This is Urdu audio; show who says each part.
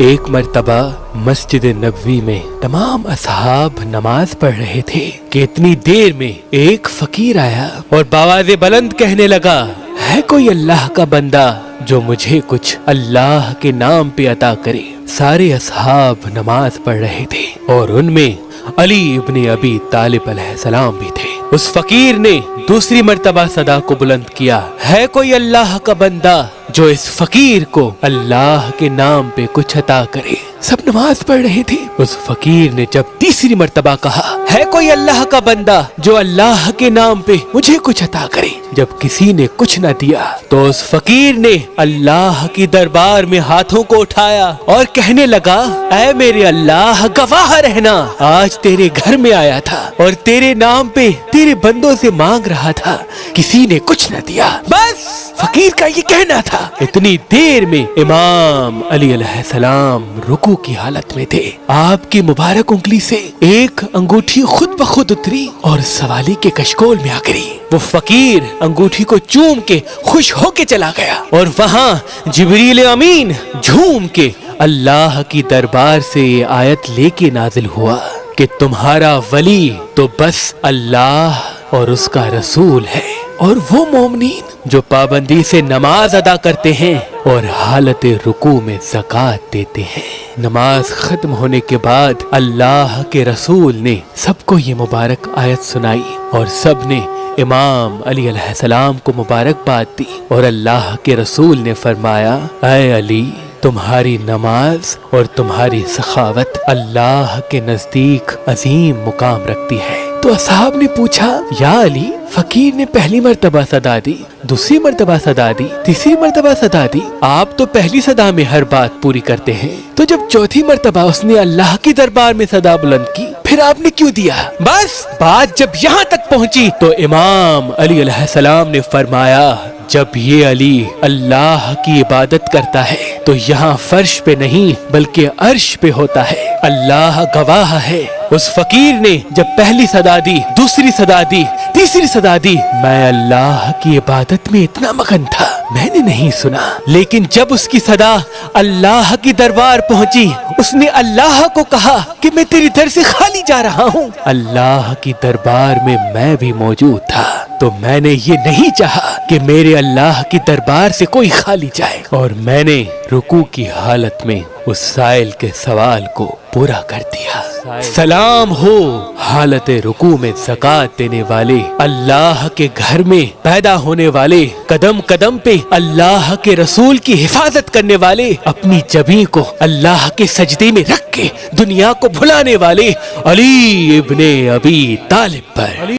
Speaker 1: ایک مرتبہ مسجد نبوی میں تمام اصحاب نماز پڑھ رہے تھے کہ اتنی دیر میں ایک فقیر آیا اور بآواز بلند کہنے لگا، ہے کوئی اللہ کا بندہ جو مجھے کچھ اللہ کے نام پہ عطا کرے؟ سارے اصحاب نماز پڑھ رہے تھے اور ان میں علی ابن ابی طالب علیہ السلام بھی تھے۔ اس فقیر نے دوسری مرتبہ صدا کو بلند کیا، ہے کوئی اللہ کا بندہ جو اس فقیر کو اللہ کے نام پہ کچھ عطا کرے؟ سب نماز پڑھ رہے تھے۔ اس فقیر نے جب تیسری مرتبہ کہا، ہے کوئی اللہ کا بندہ جو اللہ کے نام پہ مجھے کچھ عطا کرے؟ جب کسی نے کچھ نہ دیا تو اس فقیر نے اللہ کی دربار میں ہاتھوں کو اٹھایا اور کہنے لگا، اے میرے اللہ گواہ رہنا، آج تیرے گھر میں آیا تھا اور تیرے نام پہ تیرے بندوں سے مانگ رہا تھا، کسی نے کچھ نہ دیا۔ بس فقیر کا یہ کہنا تھا۔ اتنی دیر میں امام علی علیہ السلام رکوع کی حالت میں تھے۔ آپ کی مبارک انگلی سے ایک انگوٹھی خود بخود اتری اور سوالی کے کشکول میں آ گری۔ وہ فقیر انگوٹھی کو چوم کے خوش ہو کے چلا گیا اور وہاں جبریل امین جھوم کے اللہ کی دربار سے یہ آیت لے کے نازل ہوا کہ تمہارا ولی تو بس اللہ اور اس کا رسول ہے، اور وہ مومنین جو پابندی سے نماز ادا کرتے ہیں اور حالت رکوع میں زکوٰۃ دیتے ہیں۔ نماز ختم ہونے کے بعد اللہ کے رسول نے سب کو یہ مبارک آیت سنائی اور سب نے امام علی علیہ السلام کو مبارکباد دی، اور اللہ کے رسول نے فرمایا، اے علی، تمہاری نماز اور تمہاری سخاوت اللہ کے نزدیک عظیم مقام رکھتی ہے۔ تو اصحاب نے پوچھا، یا علی، فقیر نے پہلی مرتبہ صدا دی، دوسری مرتبہ صدا دی، تیسری مرتبہ صدا دی، آپ تو پہلی صدا میں ہر بات پوری کرتے ہیں، تو جب چوتھی مرتبہ اس نے اللہ کی دربار میں صدا بلند کی، پھر آپ نے کیوں دیا؟ بس بات جب یہاں تک پہنچی تو امام علی علیہ السلام نے فرمایا، جب یہ علی اللہ کی عبادت کرتا ہے تو یہاں فرش پہ نہیں بلکہ عرش پہ ہوتا ہے، اللہ گواہ ہے۔ اس فقیر نے جب پہلی صدا دی، دوسری صدا دی، تیسری صدا دی، میں اللہ کی عبادت میں اتنا مگن تھا، میں نے نہیں سنا، لیکن جب اس کی صدا اللہ کی دربار پہنچی، اس نے اللہ کو کہا کہ میں تیری در سے خالی جا رہا ہوں، اللہ کی دربار میں میں بھی موجود تھا، تو میں نے یہ نہیں چاہا کہ میرے اللہ کی دربار سے کوئی خالی جائے، اور میں نے رکوع کی حالت میں اس سائل کے سوال کو پورا کر دیا۔ سلام ہو حالت رکوع میں زکوٰۃ دینے والے، اللہ کے گھر میں پیدا ہونے والے، قدم قدم پہ اللہ کے رسول کی حفاظت کرنے والے، اپنی جبیں کو اللہ کے سجدے میں رکھ کے دنیا کو بھلانے والے علی ابن ابی طالب پر۔